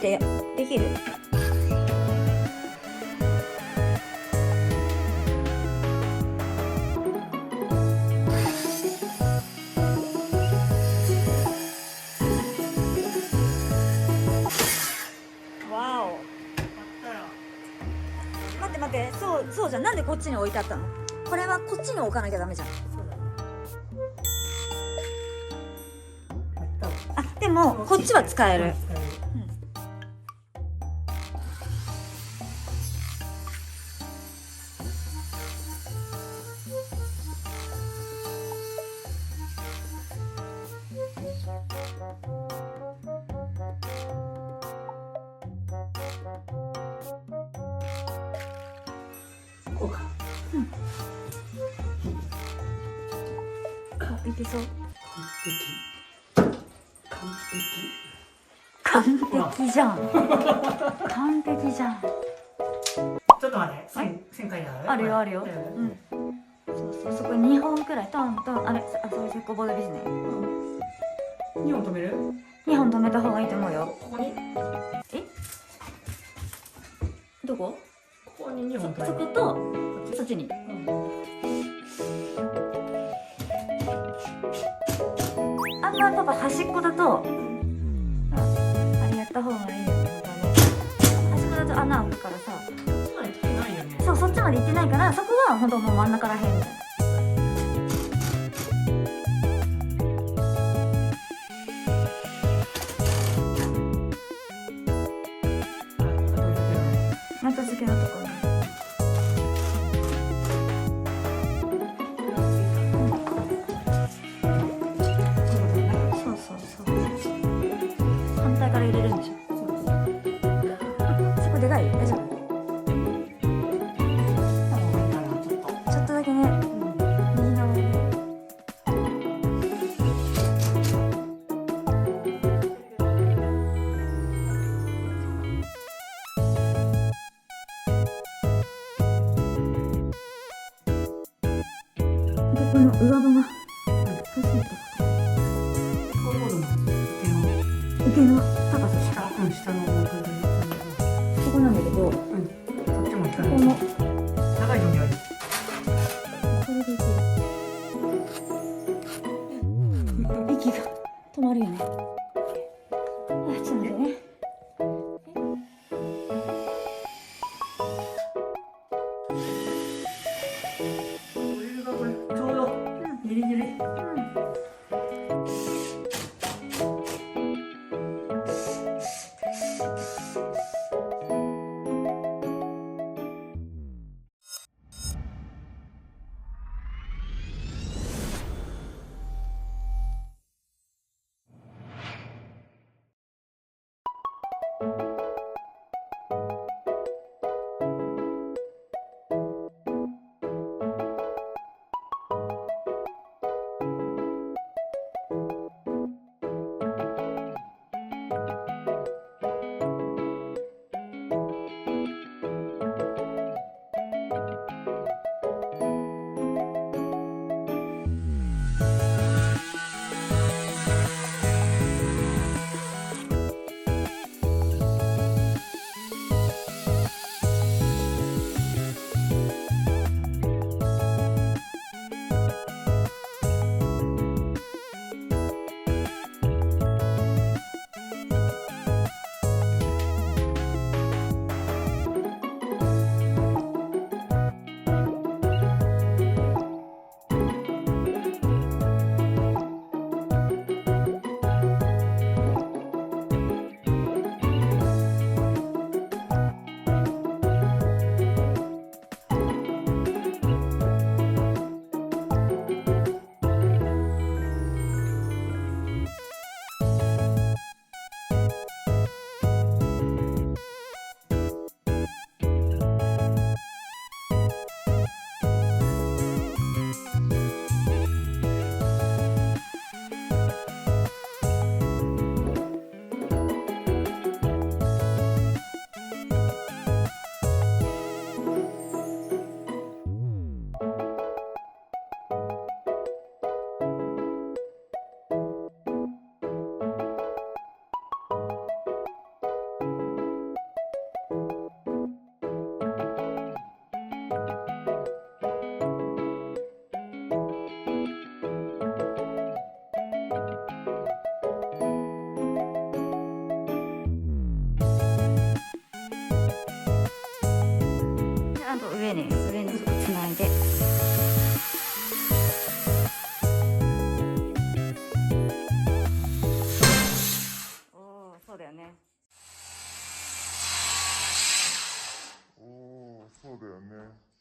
ってできる？わお。待って待って、そうじゃん。なんでこっちに置いてあったの？これはこっちに置かなきゃダメじゃん。あ、でもこっちは使える。こうか。あ、いけそう。完璧。完璧じゃん。完璧じゃん。ちょっと待って、線書いてある？あるよあるよ。うん。そう、そこに2本くらいトントン、あれ、そういうこぼれですね。2本止める？2本止めた方がいいと思うよ。ここに？え？どこ？ここに2本止める。そことそっちに。あんま多分端っこだと、あれやった方がいいよね。端っこだと穴開くからさ。そう、そっちまで行ってないから、そこは本当もう真ん中らへんみたいな。後付けのところ。そうそうそう。反対から入れるんでしょ。そこでかい？大丈夫？ちょっとだけね。右側で。この上刃が欲しいと。受けの高さしか。下のここなんだけど、ここっちも下のの長いのにある。これでいける。息が止まるよね。あ、ちょっと待ってね。これちょうどギリギリ。上にちょっとつないで。おお、そうだよね。おお、そうだよね。